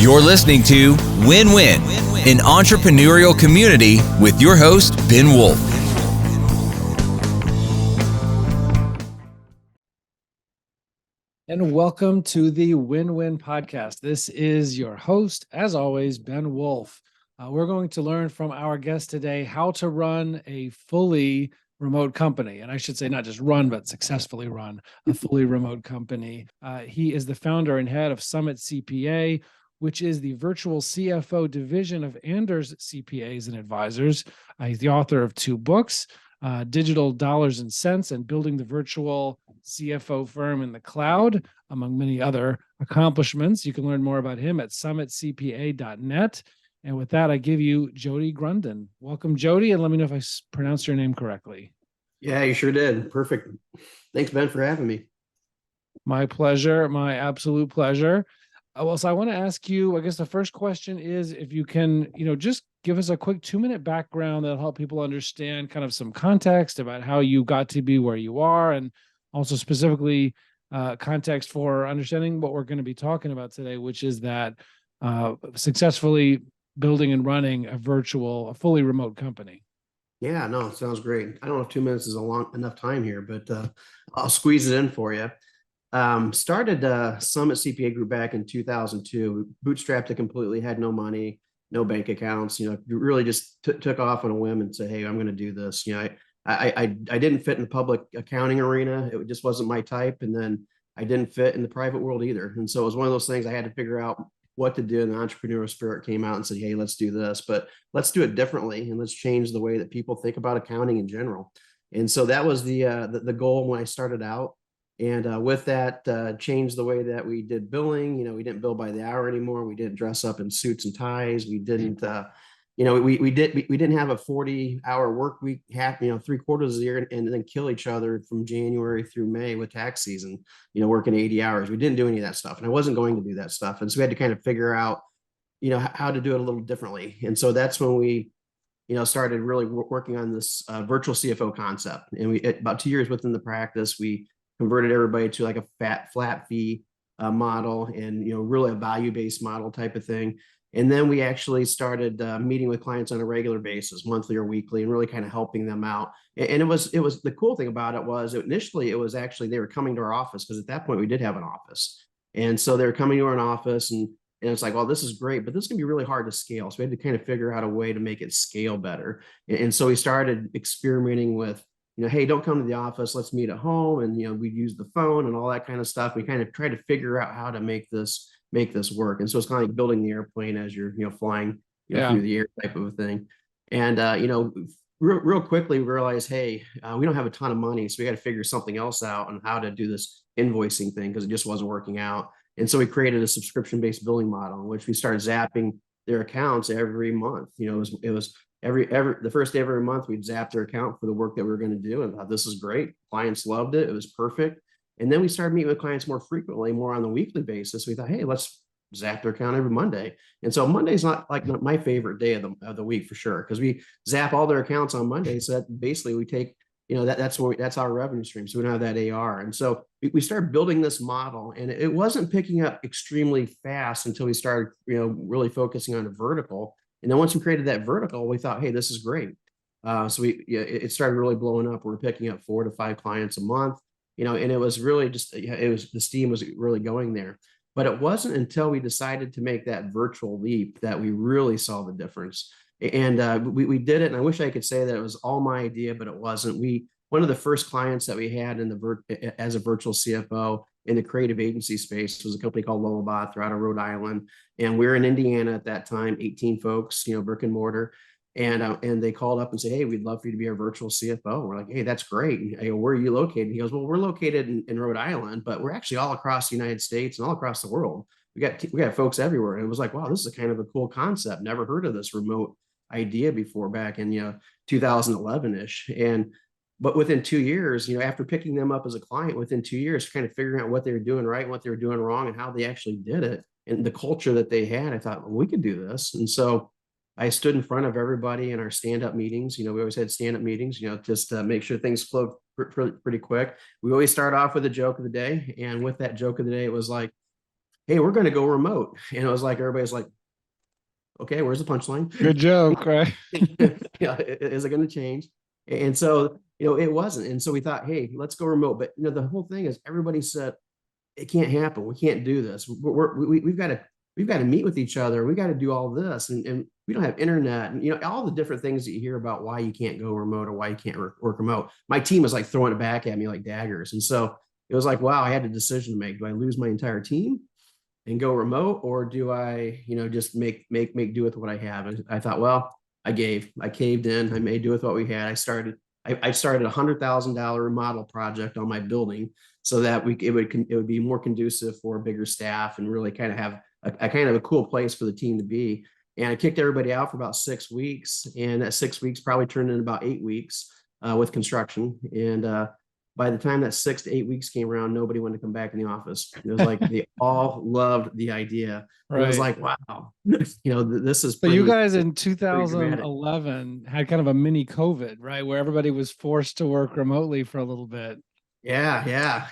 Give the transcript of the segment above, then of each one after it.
You're listening to Win-Win, an entrepreneurial community with your host, Ben Wolf. And welcome to the Win-Win podcast. This is your host, as always, Ben Wolf. We're going to learn from our guest today how to run a fully remote company. And I should say not just run, but successfully run a fully remote company. He is the founder and head of Summit CPA, which is the virtual CFO division of Anders CPAs and Advisors. He's the author of 2 books, Digital Dollars and Cents and Building the Virtual CFO Firm in the Cloud, among many other accomplishments. You can learn more about him at summitcpa.net. And with that, I give you Jody Grunden. Welcome, Jody, and let me know if I pronounced your name correctly. Yeah, you sure did. Perfect. Thanks, Ben, for having me. My pleasure. My absolute pleasure. So I want to ask you, I guess the first question is if you can, just give us a quick 2-minute background that'll help people understand kind of some context about how you got to be where you are, and also specifically context for understanding what we're going to be talking about today, which is that successfully building and running a fully remote company. Yeah, no, it sounds great. I don't know if 2 minutes is enough time here, but I'll squeeze it in for you. Started Summit CPA Group back in 2002. Bootstrapped it completely, had no money, no bank accounts. Really just took off on a whim and said, "Hey, I'm going to do this." I didn't fit in the public accounting arena. It just wasn't my type, and then I didn't fit in the private world either. And so it was one of those things I had to figure out what to do. And the entrepreneurial spirit came out and said, "Hey, let's do this, but let's do it differently, and let's change the way that people think about accounting in general." And so that was the goal when I started out. And with that, changed the way that we did billing. We didn't bill by the hour anymore. We didn't dress up in suits and ties. We didn't, we didn't have a 40-hour work week, 3/4 of the year, and then kill each other from January through May with tax season, working 80 hours. We didn't do any of that stuff, and I wasn't going to do that stuff. And so we had to kind of figure out, how to do it a little differently. And so that's when we, started really working on this virtual CFO concept. And about 2 years within the practice, we converted everybody to like a flat fee model, and really a value-based model type of thing. And then we actually started meeting with clients on a regular basis, monthly or weekly, and really kind of helping them out. And it was the cool thing about it was initially it was actually they were coming to our office, because at that point we did have an office, and so they were coming to our office, and it's like, well, this is great, but this can be really hard to scale. So we had to kind of figure out a way to make it scale better. And so we started experimenting with, hey, don't come to the office, let's meet at home. And, we'd use the phone and all that kind of stuff. We kind of tried to figure out how to make this work. And so it's kind of like building the airplane as you're, flying through the air type of a thing. And, real quickly we realized, hey, we don't have a ton of money. So we got to figure something else out on how to do this invoicing thing, because it just wasn't working out. And so we created a subscription-based billing model in which we started zapping their accounts every month. It was the first day of every month, we'd zap their account for the work that we were going to do, and thought, this is great. Clients loved it. It was perfect. And then we started meeting with clients more frequently, more on a weekly basis. We thought, hey, let's zap their account every Monday. And so Monday's not like my favorite day of the week for sure, because we zap all their accounts on Monday. So that basically we take, that's our revenue stream. So we don't have that AR. And so we started building this model, and it wasn't picking up extremely fast until we started, really focusing on a vertical. And then once we created that vertical, we thought, hey, this is great. So it started really blowing up. We're picking up 4 to 5 clients a month, and it was really just, the steam was really going there. But it wasn't until we decided to make that virtual leap that we really saw the difference. And we did it. And I wish I could say that it was all my idea, but it wasn't. One of the first clients that we had as a virtual CFO in the creative agency space was a company called Lullaby. They're out of Rhode Island, and we're in Indiana at that time, 18 folks, brick and mortar. And they called up and said, hey, we'd love for you to be our virtual CFO. We're like, hey, that's great. And I go, where are you located? He goes, well, we're located in Rhode Island, but we're actually all across the United States and all across the world. We got folks everywhere. And it was like, wow, this is kind of a cool concept. Never heard of this remote idea before, back in 2011-ish. But within 2 years, after picking them up as a client, within 2 years, kind of figuring out what they were doing right, what they were doing wrong, and how they actually did it, and the culture that they had, I thought, well, we could do this. And so I stood in front of everybody in our stand-up meetings. We always had stand-up meetings, just to make sure things flowed pretty quick. We always start off with a joke of the day. And with that joke of the day, it was like, hey, we're going to go remote. And it was like, everybody's like, okay, where's the punchline? Good joke, right? Yeah, is it going to change? And so, it wasn't. And so we thought, hey, let's go remote. But the whole thing is everybody said, it can't happen. We can't do this. We've got to meet with each other. We got to do all this. And we don't have internet and, all the different things that you hear about why you can't go remote or why you can't work remote. My team was like throwing it back at me like daggers. And so it was like, wow, I had a decision to make. Do I lose my entire team and go remote, or do I, just make do with what I have? And I thought, well, I caved in. I made do with what we had. I started $100,000 remodel project on my building so that it would be more conducive for a bigger staff and really kind of have a kind of a cool place for the team to be. And I kicked everybody out for about 6 weeks, and that 6 weeks probably turned into about 8 weeks with construction. And by the time that 6 to 8 weeks came around, nobody wanted to come back in the office. It was like they all loved the idea. Right. It was like, wow, this is. So you guys in dramatic. 2011 had kind of a mini COVID, right, where everybody was forced to work remotely for a little bit. Yeah.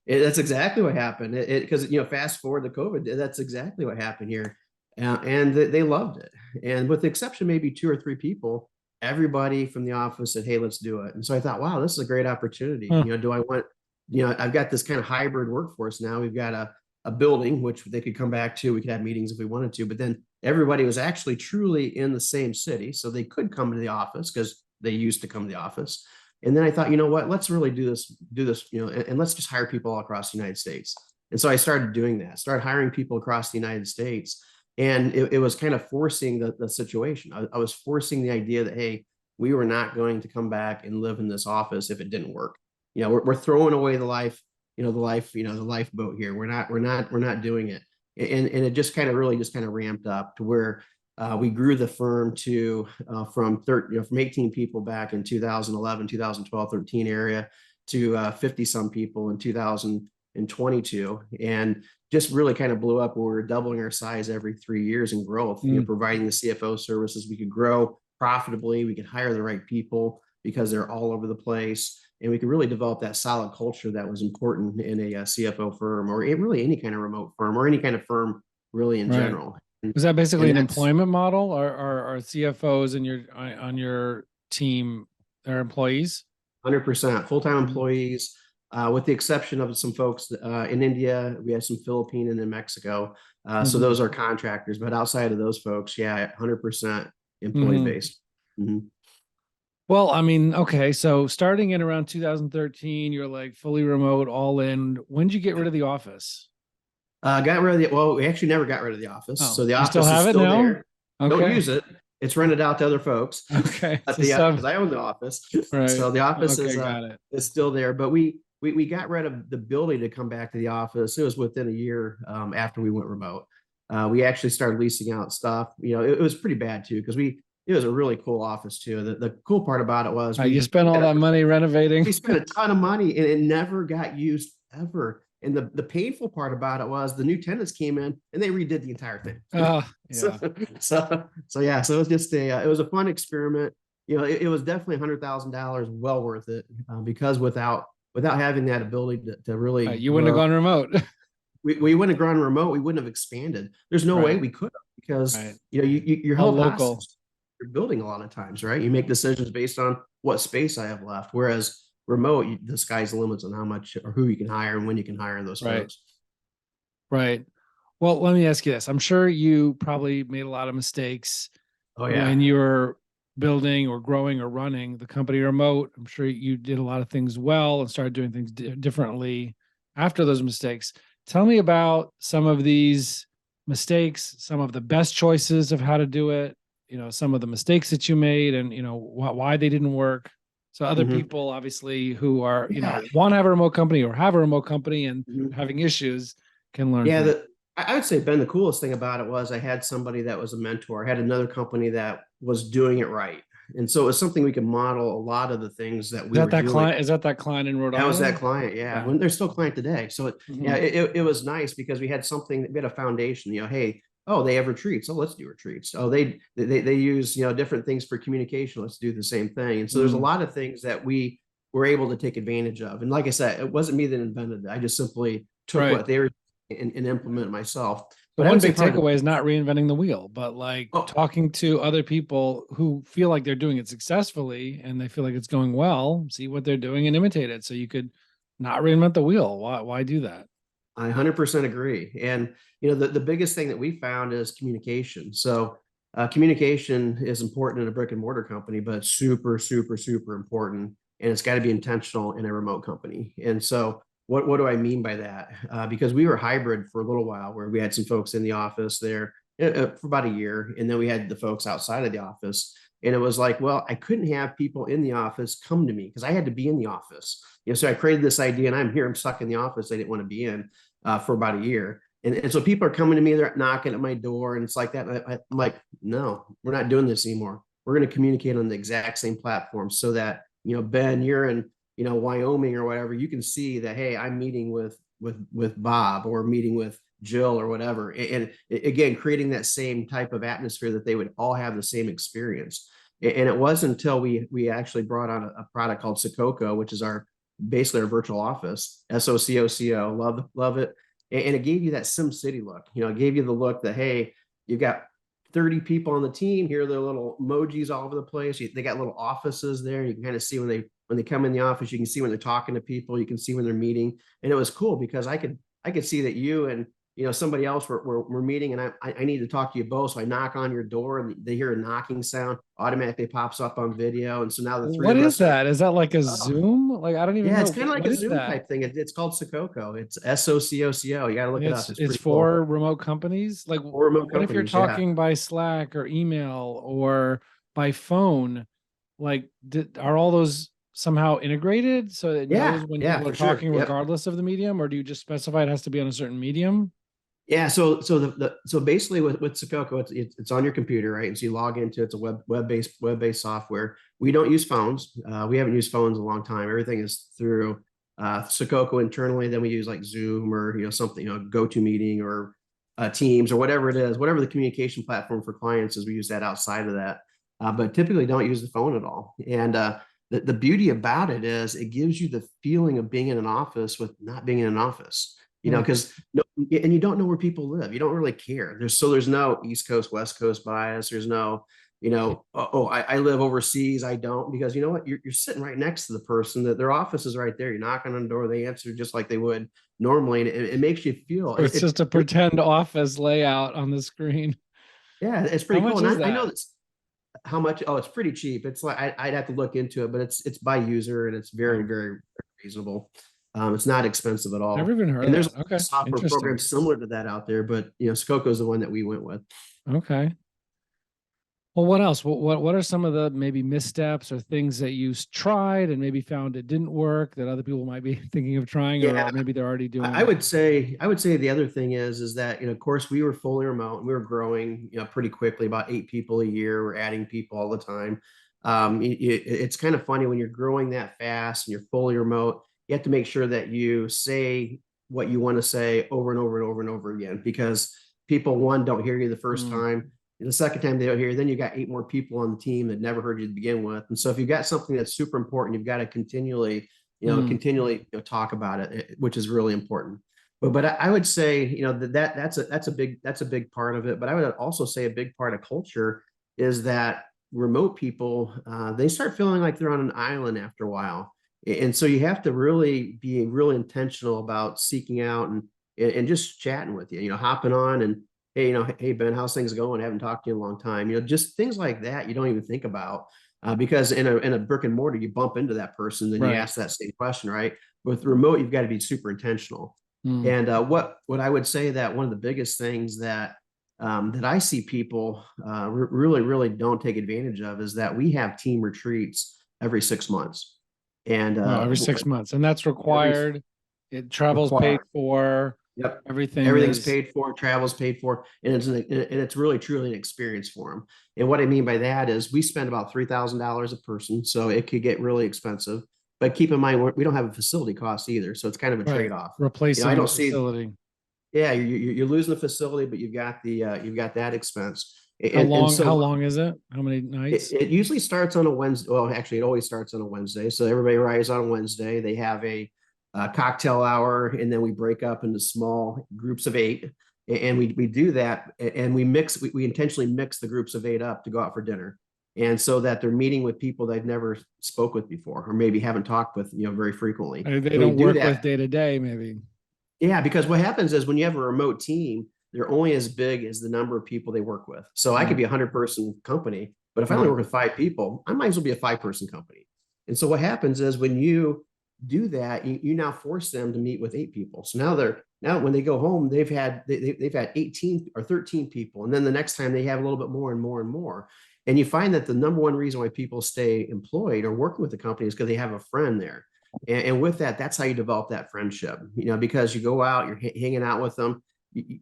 That's exactly what happened. Because fast forward to COVID, that's exactly what happened here, and they loved it. And with the exception maybe 2 or 3 people, everybody from the office said, hey, let's do it. And so I thought, wow, this is a great opportunity. Do I want, I've got this kind of hybrid workforce now. We've got a building, which they could come back to. We could have meetings if we wanted to, but then everybody was actually truly in the same city. So they could come to the office because they used to come to the office. And then I thought, what, let's really do this, and let's just hire people all across the United States. And so I started doing that, started hiring people across the United States. And it was kind of forcing the situation. I was forcing the idea that, hey, we were not going to come back and live in this office if it didn't work. We're throwing away the lifeboat here. We're not doing it. And it just kind of ramped up to where we grew the firm to from 18 people back in 2011, 2012, 13 area to 50 some people in 2022. And just really kind of blew up where we were doubling our size every 3 years in growth, providing the CFO services. We could grow profitably. We could hire the right people because they're all over the place. And we could really develop that solid culture that was important in a CFO firm, or really any kind of remote firm, or any kind of firm really in general. Was that basically an employment model, or are CFOs on your team, their employees? 100% full-time employees. With the exception of some folks in India, we have some Philippine and in Mexico. So those are contractors, but outside of those folks, 100% employee-based. Well, I mean, okay. So starting in around 2013, you're like fully remote, all in. When did you get rid of the office? We actually never got rid of the office. Oh, so the office still have is still now? there. Okay. Don't use it. It's rented out to other folks. Okay. Because I own the office. Right. So the office is still there, but we got rid of the ability to come back to the office. It was within a year after we went remote. We actually started leasing out stuff. It was pretty bad too, because it was a really cool office too. The cool part about it was you spent all that money renovating. We spent a ton of money and it never got used ever. And the painful part about it was the new tenants came in and they redid the entire thing. So it was just it was a fun experiment. It was definitely $100,000 well worth it because without having that ability to really, you wouldn't have gone remote. we wouldn't have gone remote. We wouldn't have expanded. There's no way we could have, because you're held local. You're building a lot of times, right? You make decisions based on what space I have left. Whereas remote, the sky's the limits on how much or who you can hire and when you can hire those folks. Right. Well, let me ask you this. I'm sure you probably made a lot of mistakes when you were building or growing or running the company remote. I'm sure you did a lot of things well and started doing things differently after those mistakes. Tell me about some of these mistakes, some of the best choices of how to do it, some of the mistakes that you made and, why they didn't work. So other people, obviously, who are, want to have a remote company or have a remote company and having issues can learn. Yeah. I would say, Ben, the coolest thing about it was I had somebody that was a mentor. I had another company that was doing it right. And so it was something we could model a lot of the things that we were doing. Is that client in Rhode Island? That was that client. Yeah. When they're still client today. So it was nice because we had a foundation, hey, they have retreats. Let's do retreats. They use, different things for communication. Let's do the same thing. And so there's a lot of things that we were able to take advantage of. And like I said, it wasn't me that invented it. I just simply took what they were and implement it myself. But But I one would say big takeaway is not reinventing the wheel, but like talking to other people who feel like they're doing it successfully and they feel like it's going well, see what they're doing and imitate it. So you could not reinvent the wheel. Why do that? I 100% agree. And, the biggest thing that we found is communication. So communication is important in a brick and mortar company, but super, super, super important. And it's got to be intentional in a remote company. And so what do I mean by that? Because we were hybrid for a little while where we had some folks in the office there for about a year. And then we had the folks outside of the office. And it was like, well, I couldn't have people in the office come to me because I had to be in the office. So I created this idea and I'm stuck in the office I didn't want to be in for about a year. And so people are coming to me, they're knocking at my door and it's like that. I'm like, no, we're not doing this anymore. We're going to communicate on the exact same platform so that, Ben, you're in, Wyoming or whatever, you can see that, hey, I'm meeting with Bob or meeting with Jill or whatever. And again, creating that same type of atmosphere that they would all have the same experience. And it wasn't until we actually brought on a product called Sococo, which is basically our virtual office, SOCOCO, love it. And it gave you that Sim City look. It gave you the look that, hey, you've got 30 people on the team. Here are their little emojis all over the place. They got little offices there. You can kind of see when they come in the office, you can see when they're talking to people, you can see when they're meeting. And it was cool because I could see that you and somebody else were meeting and I need to talk to you both. So I knock on your door and they hear a knocking sound, automatically pops up on video. And so now the three What of is us that? Is that like a Zoom? Like, I don't even know. it's kind of like what a is Zoom that? type thing. It's called Sococo. It's SOCOCO. You got to look it up. It's It's pretty for cool. remote companies. Like, For remote what if you're companies, yeah. talking by Slack or email or by phone? Like, are all those somehow integrated so it knows when people are for sure. talking Yep. regardless of the medium, or do you just specify it has to be on a certain medium? Yeah, so basically with Sococo, it's on your computer, right? And so you log into it's a web-based software. We don't use phones. We haven't used phones in a long time. Everything is through Sococo internally. Then we use like Zoom or something, GoToMeeting or Teams or whatever it is, whatever the communication platform for clients is. We use that outside of that, but typically don't use the phone at all. And the beauty about it is it gives you the feeling of being in an office with not being in an office. Because and you don't know where people live. You don't really care. There's no East Coast, West Coast bias. There's no, I live overseas. I don't, because you know what? You're sitting right next to the person that their office is right there. You're knocking on the door. They answer just like they would normally. And it makes you feel. It's just a pretend office layout on the screen. Yeah, it's pretty cool. And I know that's how much. Oh, it's pretty cheap. It's like, I'd have to look into it, but it's by user and it's very, very reasonable. It's not expensive at all. Never even heard and of there's Okay. software programs similar to that out there, but Sococo is the one that we went with. Okay. Well, what else? What are some of the maybe missteps or things that you tried and maybe found it didn't work that other people might be thinking of trying, or maybe they're already doing? I would say the other thing is that of course we were fully remote and we were growing pretty quickly, about 8 people a year. We're adding people all the time. It's kind of funny when you're growing that fast and you're fully remote. You have to make sure that you say what you want to say over and over and over and over again, because people, one, don't hear you the first time. And the second time they don't hear you, then you got 8 more people on the team that never heard you to begin with. And so if you've got something that's super important, you've got to continually talk about it, which is really important. But I would say, that's a big part of it. But I would also say a big part of culture is that remote people, they start feeling like they're on an island after a while. And so you have to really be really intentional about seeking out and just chatting with you, hopping on and, hey, Ben, how's things going? I haven't talked to you in a long time. Just things like that you don't even think about because in a brick and mortar, you bump into that person, then you ask that same question, right? With remote, you've got to be super intentional. And what I would say that one of the biggest things that I see people really, really don't take advantage of is that we have team retreats every 6 months. And every 6 months, and that's required. It travels paid for. Yep, everything's paid for. Travel's paid for, and it's really truly an experience for them. And what I mean by that is we spend about $3,000 a person, so it could get really expensive. But keep in mind we don't have a facility cost either, so it's kind of a trade off. Replacing the facility. Yeah, you're losing the facility, but you've got that expense. How long is it? How many nights? It usually starts on a Wednesday. Well, actually, it always starts on a Wednesday. So everybody arrives on a Wednesday. They have a cocktail hour, and then we break up into small groups of 8. And we do that, and we intentionally mix the groups of 8 up to go out for dinner. And so that they're meeting with people they've never spoke with before, or maybe haven't talked with, very frequently. They don't work with day to day, maybe. Yeah, because what happens is when you have a remote team, they're only as big as the number of people they work with. So I could be a 100-person company, but if I only work with 5 people, I might as well be a 5-person company. And so what happens is when you do that, you now force them to meet with 8 people. So now when they go home, they've had 18 or 13 people, and then the next time they have a little bit more and more and more. And you find that the number one reason why people stay employed or working with the company is because they have a friend there. And with that, that's how you develop that friendship, because you go out, you're hanging out with them.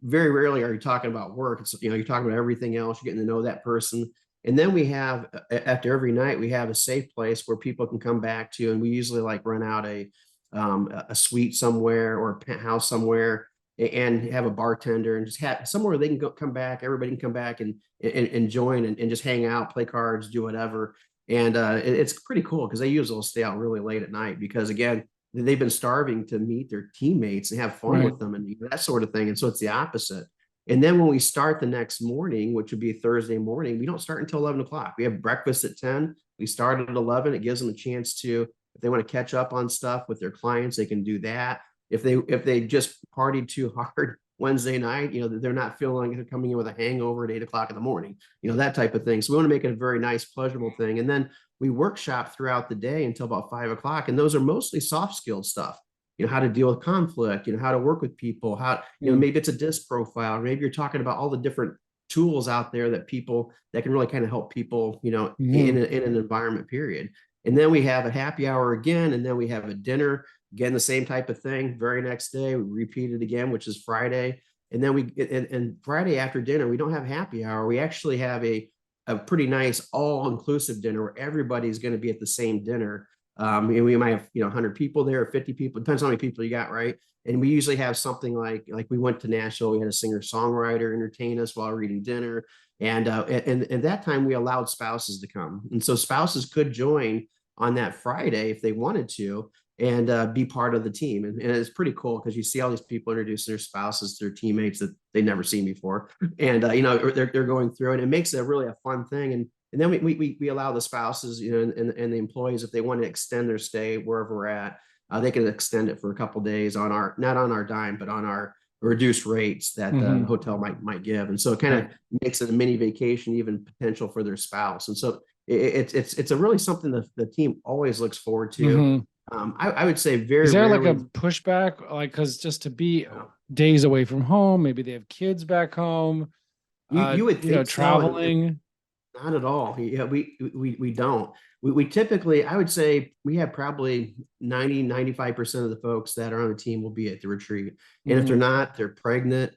Very rarely are you talking about work. It's, you're talking about everything else. You're getting to know that person. And then we have, after every night, we have a safe place where people can come back to, and we usually like rent out a suite somewhere or a penthouse somewhere, and have a bartender, and just have somewhere they can come back. Everybody can come back and join and just hang out, play cards, do whatever. And it's pretty cool because they usually will stay out really late at night because, again, they've been starving to meet their teammates and have fun with them and that sort of thing. And so it's the opposite. And then when we start the next morning, which would be Thursday morning, we don't start until 11 o'clock. We have breakfast at 10. We start at 11. It gives them a chance to, if they want to catch up on stuff with their clients, they can do that. If they just partied too hard Wednesday night, they're not feeling like they're coming in with a hangover at 8 o'clock in the morning, that type of thing. So we want to make it a very nice, pleasurable thing. And then we workshop throughout the day until about 5 o'clock. And those are mostly soft skilled stuff, how to deal with conflict, how to work with people, how, maybe it's a disc profile, maybe you're talking about all the different tools out there that can really kind of help people, in an environment period. And then we have a happy hour again, and then we have a dinner. Again, the same type of thing. Very next day, we repeat it again, which is Friday. And then and Friday after dinner, we don't have happy hour. We actually have a pretty nice all-inclusive dinner where everybody's going to be at the same dinner. And we might have 100 people there or 50 people. Depends on how many people you got, right? And we usually have something like we went to Nashville. We had a singer-songwriter entertain us while we're eating dinner. And at that time, we allowed spouses to come. And so spouses could join on that Friday if they wanted to, and be part of the team. And it's pretty cool because you see all these people introducing their spouses to their teammates that they've never seen before. And, they're going through it. It makes it really a fun thing. And then we allow the spouses, and the employees, if they want to extend their stay wherever we're at, they can extend it for a couple of days not on our dime, but on our reduced rates that the hotel might give. And so it kind of makes it a mini vacation, even potential for their spouse. And so it's a really something that the team always looks forward to. I would say very. Is there rarely, like a pushback, because just to be days away from home, maybe they have kids back home. You would think traveling. So. Not at all. Yeah, we don't. We typically, I would say, we have probably 95% of the folks that are on the team will be at the retreat. And if they're not, they're pregnant.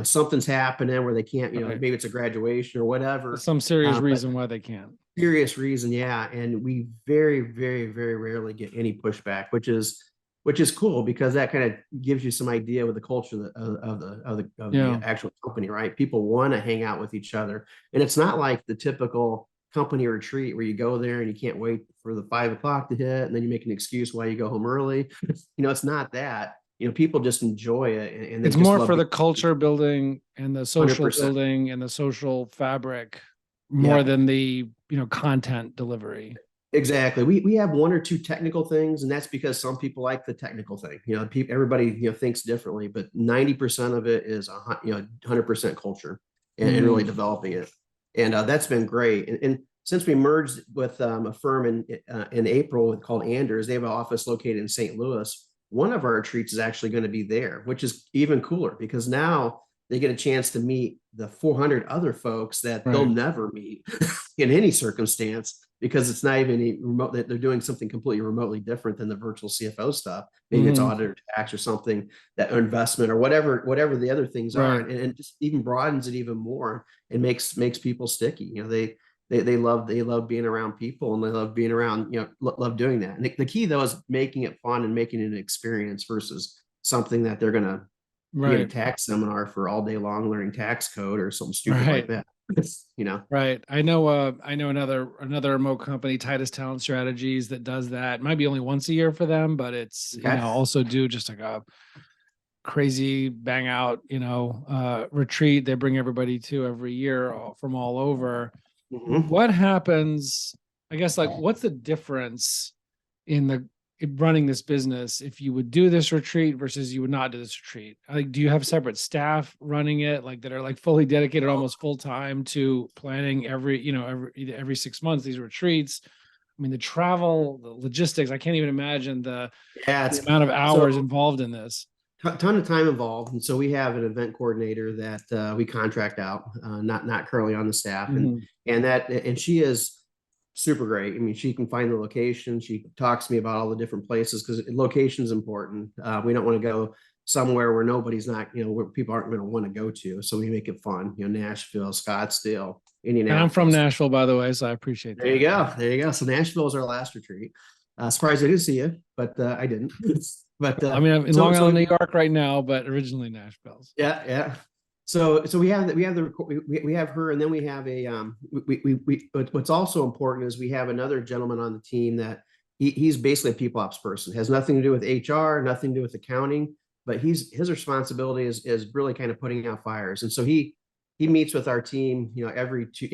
Something's happening where they can't. Maybe it's a graduation or whatever. Some serious reason why they can't. Serious reason, yeah. And we very, very, very rarely get any pushback, which is cool because that kind of gives you some idea with the culture of the actual company, right? People want to hang out with each other, and it's not like the typical company retreat where you go there and you can't wait for the 5 o'clock to hit, and then you make an excuse why you go home early. It's not that. People just enjoy it, and it's more for the culture building and the social 100%. Building and the social fabric more than the content delivery. Exactly. We have 1 or 2 technical things, and that's because some people like the technical thing. Everybody thinks differently, but 90% of it is 100% culture and really developing it, and that's been great. And since we merged with a firm in April called Anders, they have an office located in St. Louis. One of our retreats is actually going to be there, which is even cooler because now they get a chance to meet the 400 other folks that they'll never meet in any circumstance, because it's not even remote. That they're doing something completely remotely different than the virtual CFO stuff. Maybe it's audit or tax or something, that investment or whatever the other things are, and just even broadens it even more and makes people sticky. They love being around people, and they love being around, love doing that. And the key though is making it fun and making it an experience versus something that they're going to be at a Right. tax seminar for all day long learning tax code or something stupid like Right. that. You know. Right. I know another remote company, Titus Talent Strategies, that does that. It might be only once a year for them, but it's, Okay. also do just like a crazy bang out, retreat they bring everybody to every year from all over. Mhm. What happens, I guess, like what's the difference in running this business if you would do this retreat versus you would not do this retreat? Like, do you have separate staff running it, like that are like fully dedicated, almost full time to planning every 6 months these retreats? I mean, the travel, the logistics, I can't even imagine Yeah, the it's amount of so hours involved in this. ton of time involved, and so we have an event coordinator that we contract out, not currently on the staff, Mhm. and she is super great. I mean, she can find the location. She talks to me about all the different places because location is important. We don't want to go somewhere where nobody's not, where people aren't going to want to go to. So we make it fun. Nashville, Scottsdale, And I'm from Indianapolis. Nashville, by the way, so I appreciate There you that. go. There you go. So Nashville is our last retreat. Surprised I didn't see you, but I didn't. But I mean, I'm in so Long so Island, we, New York right now, but originally Nashville's. yeah, yeah. So we have her, and then we have a what's also important is we have another gentleman on the team that he's basically a people ops person. Has nothing to do with HR, nothing to do with accounting, but his responsibility is really kind of putting out fires. And so he meets with our team, every two,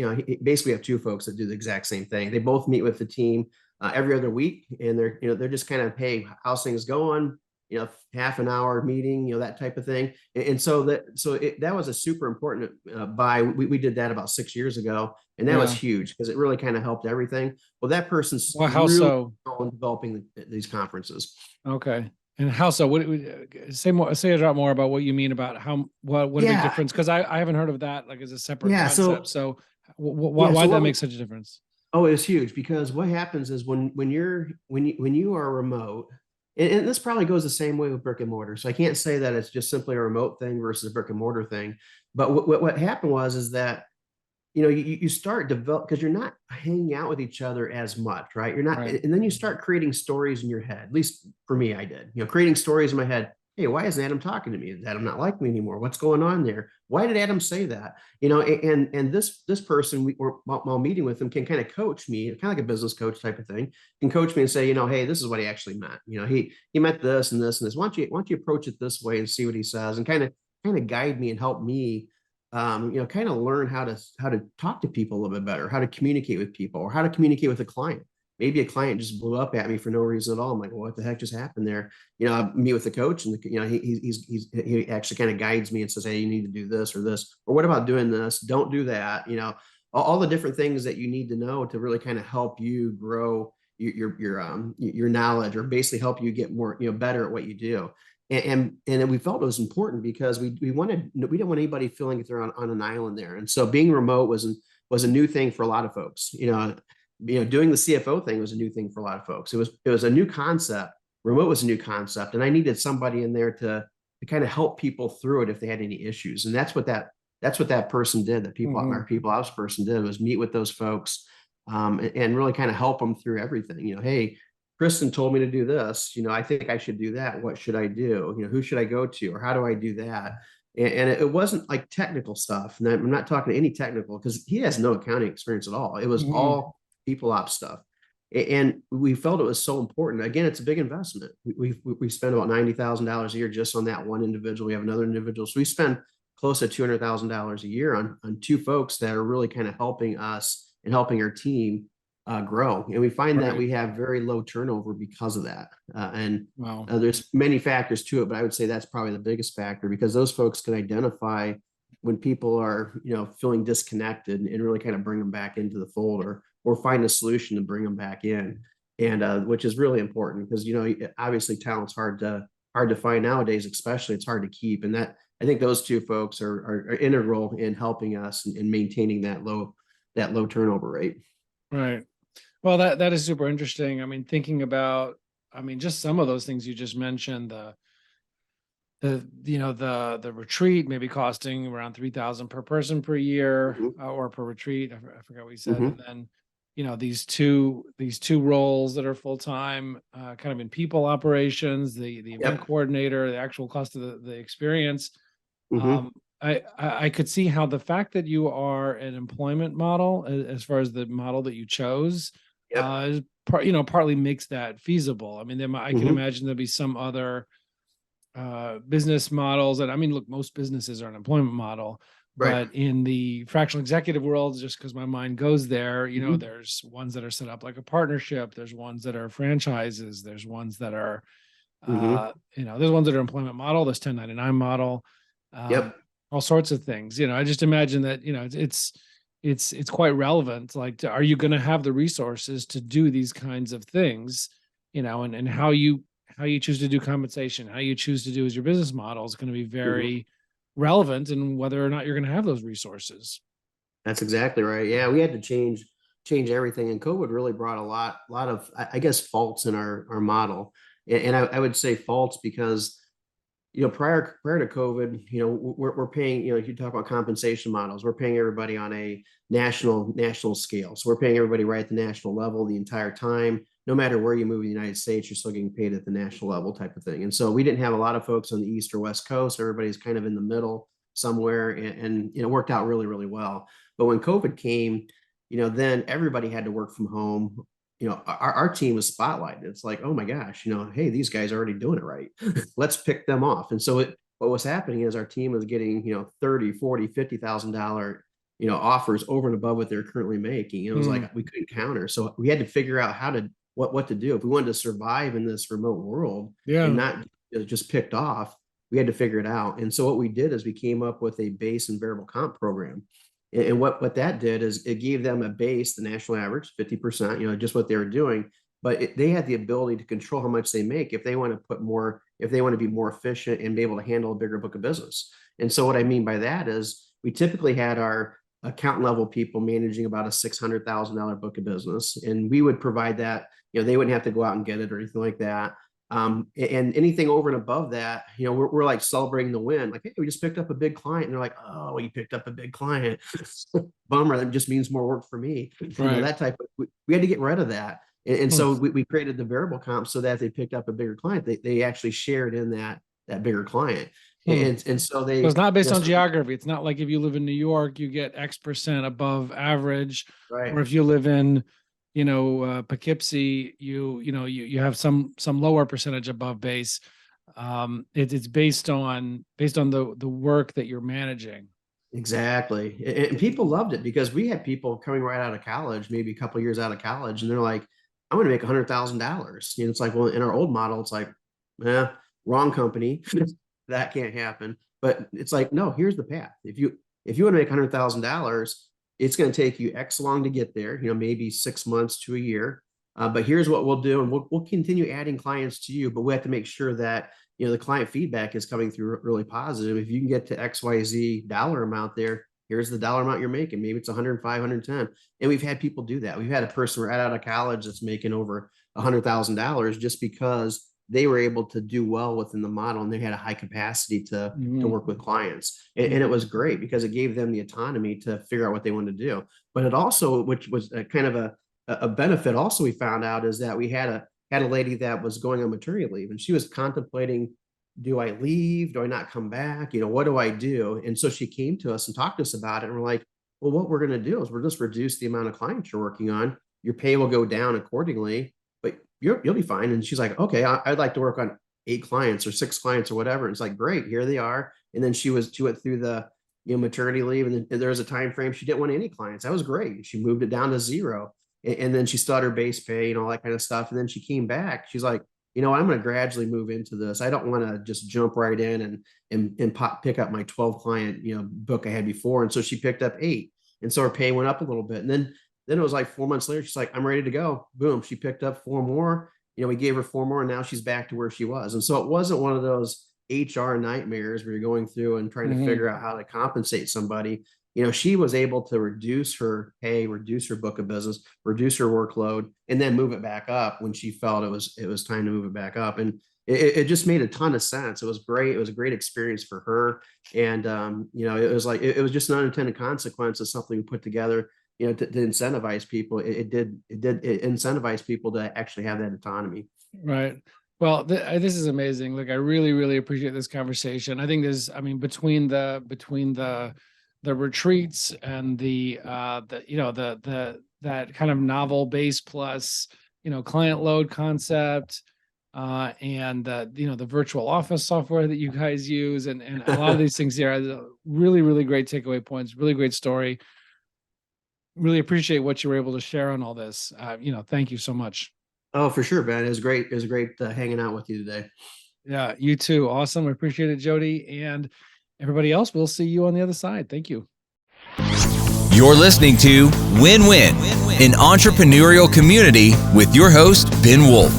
basically have two folks that do the exact same thing. They both meet with the team every other week, and they're just kind of, hey, how's things going? Half an hour meeting, that type of thing. And so that was a super important we did that about 6 years ago, and that was Yeah. huge because it really kind of helped everything. Well, that person's Well, how really so? developing these conferences. Okay. And how so? Say more? Say a lot more about what you mean about what a big Yeah, difference? Because I haven't heard of that like as a separate yeah. concept. So So yeah, why so did that what make such a difference? Oh, it's huge because what happens is when you are remote, and this probably goes the same way with brick and mortar. So I can't say that it's just simply a remote thing versus a brick and mortar thing. But what happened is that you start develop because you're not hanging out with each other as much, right? You're not, Right. and then you start creating stories in your head. At least for me, I did. Creating stories in my head. Hey, why isn't Adam talking to me? Is Adam not like me anymore? What's going on there? Why did Adam say that? And this person while meeting with him can kind of coach me, kind of like a business coach type of thing, can coach me and say, hey, this is what he actually meant. He meant this and this and this. Why don't you approach it this way and see what he says and kind of guide me and help me kind of learn how to talk to people a little bit better, how to communicate with people, or how to communicate with a client. Maybe a client just blew up at me for no reason at all. I'm like, well, what the heck just happened there? I meet with the coach, and he actually kind of guides me and says, hey, you need to do this or this, or what about doing this? Don't do that. All the different things that you need to know to really kind of help you grow your knowledge, or basically help you get more better at what you do. And we felt it was important because we didn't want anybody feeling that they're on an island there. And so being remote was a new thing for a lot of folks. Doing the CFO thing was a new thing for a lot of folks. It was a new concept. Remote was a new concept, and I needed somebody in there to kind of help people through it if they had any issues. And that's what that person did. Mm-hmm. Our people ops person did, was meet with those folks, and really kind of help them through everything. Hey, Kristen told me to do this. I think I should do that. What should I do? Who should I go to, or how do I do that? And it wasn't like technical stuff. And I'm not talking any technical because he has no accounting experience at all. It was Mm-hmm. all people ops stuff. And we felt it was so important. Again, it's a big investment. We spend about $90,000 a year just on that one individual. We have another individual. So we spend close to $200,000 a year on two folks that are really kind of helping us and helping our team grow. And we find that Right. we have very low turnover because of that. And Wow. there's many factors to it, but I would say that's probably the biggest factor because those folks can identify when people are, feeling disconnected and really kind of bring them back into the fold, or find a solution to bring them back in. And which is really important because, obviously talent's hard to find nowadays, especially it's hard to keep. And that, I think those two folks are integral in helping us and maintaining that low turnover rate. Right. Well, that is super interesting. I mean, thinking about, just some of those things you just mentioned, the retreat maybe costing around 3,000 per person per year, Mhm. or per retreat. I forgot what you said. Mhm. And then these two roles that are full-time, kind of in people operations, the event Yep. coordinator, the actual cost of the experience. Hmm. Um, I could see how the fact that you are an employment model, as far as the model that you chose, Yep. is partly makes that feasible. I mean, I can Hmm. imagine there'll be some other business models, and I mean, look, most businesses are an employment model, Right. but in the fractional executive world, just because my mind goes there, Hmm. there's ones that are set up like a partnership, there's ones that are franchises, there's ones that are Hmm. there's ones that are employment model, there's 1099 model, um, Yep. all sorts of things. I just imagine that, it's quite relevant. Like, are you going to have the resources to do these kinds of things, and how you choose to do compensation, how you choose to do as your business model is going to be Hmm. very relevant in whether or not you're going to have those resources. That's exactly right. Yeah, we had to change everything, and COVID really brought a lot of I guess faults in our model, and I would say faults because prior to COVID, we're paying, if you talk about compensation models, we're paying everybody on a national scale. So we're paying everybody right at the national level the entire time. No matter where you move in the United States, you're still getting paid at the national level type of thing. And so we didn't have a lot of folks on the East or West Coast. Everybody's kind of in the middle somewhere, and it worked out really, really well. But when COVID came, then everybody had to work from home. Our team was spotlighted. It's like, oh my gosh, hey, these guys are already doing it right. Let's pick them off. And so what was happening is our team was getting, 30, 40, $50,000, offers over and above what they're currently making. It was Hmm. like we couldn't counter. So we had to figure out what to do. If we wanted to survive in this remote world and Yeah. not just picked off, we had to figure it out. And so what we did is we came up with a base and variable comp program. And what that did is it gave them a base, the national average, 50%, just what they were doing. But they had the ability to control how much they make if they want to put more, if they want to be more efficient and be able to handle a bigger book of business. And so what I mean by that is we typically had our account level people managing about a $600,000 book of business. And we would provide that, they wouldn't have to go out and get it or anything like that. And anything over and above that, we're like celebrating the win. Like, hey, we just picked up a big client. And they're like, oh, you picked up a big client. Bummer. That just means more work for me. Right. That type of, we had to get rid of that. And Hmm. so we created the variable comp so that if they picked up a bigger client, they actually shared in that bigger client. Hmm. And so So it's not based on so, geography. It's not like if you live in New York, you get X% above average, or right. if you live in, Poughkeepsie, you have some lower percentage above base. It's based on the work that you're managing. Exactly. And people loved it because we had people coming right out of college, maybe a couple of years out of college, and they're like, I'm going to make $100,000. It's like, well, in our old model, it's like, wrong company. That can't happen. But it's like, no, here's the path. If you want to make $100,000, it's going to take you X long to get there, maybe 6 months to a year. But here's what we'll do. And we'll continue adding clients to you, but we have to make sure that the client feedback is coming through really positive. If you can get to XYZ dollar amount there, here's the dollar amount you're making. Maybe it's 105, 110. And we've had people do that. We've had a person right out of college that's making over $100,000 just because they were able to do well within the model and they had a high capacity to Mhm. work with clients. And it was great because it gave them the autonomy to figure out what they wanted to do. But it also, which was a kind of a benefit also we found out is that we had a lady that was going on maternity leave and she was contemplating, do I leave? Do I not come back? What do I do? And so she came to us and talked to us about it. And we're like, well, what we're going to do is we'll just reduce the amount of clients you're working on. Your pay will go down accordingly, but you'll be fine. And she's like, okay, I'd like to work on 8 clients or 6 clients or whatever. And it's like, great, here they are. And then she went through the maternity leave, and then there was a time frame she didn't want any clients. That was great. She moved it down to zero, and then she started her base pay and all that kind of stuff. And then she came back. She's like, I'm going to gradually move into this. I don't want to just jump right in and pick up my 12 client, book I had before. And so she picked up 8. And so her pay went up a little bit. And then it was like 4 months later, she's like, I'm ready to go. Boom. She picked up 4 more. We gave her 4 more and now she's back to where she was. And so it wasn't one of those HR nightmares where you're going through and trying to Mhm. figure out how to compensate somebody. She was able to reduce her pay, reduce her book of business, reduce her workload, and then move it back up when she felt it was time to move it back up. And it just made a ton of sense. It was great. It was a great experience for her. And it was like it was just an unintended consequence of something we put together to incentivize people. It incentivized people to actually have that autonomy. Right. Well, this is amazing. Look, I really, really appreciate this conversation. I think between the retreats and that kind of novel base plus, client load concept, and the virtual office software that you guys use, and a lot of these things here are really, really great takeaway points, really great story. Really appreciate what you were able to share on all this. Thank you so much. Oh, for sure, Ben. It was great. It was great hanging out with you today. Yeah, you too. Awesome. I appreciate it, Jody. And everybody else, we'll see you on the other side. Thank you. You're listening to Win Win, an entrepreneurial community with your host, Ben Wolf.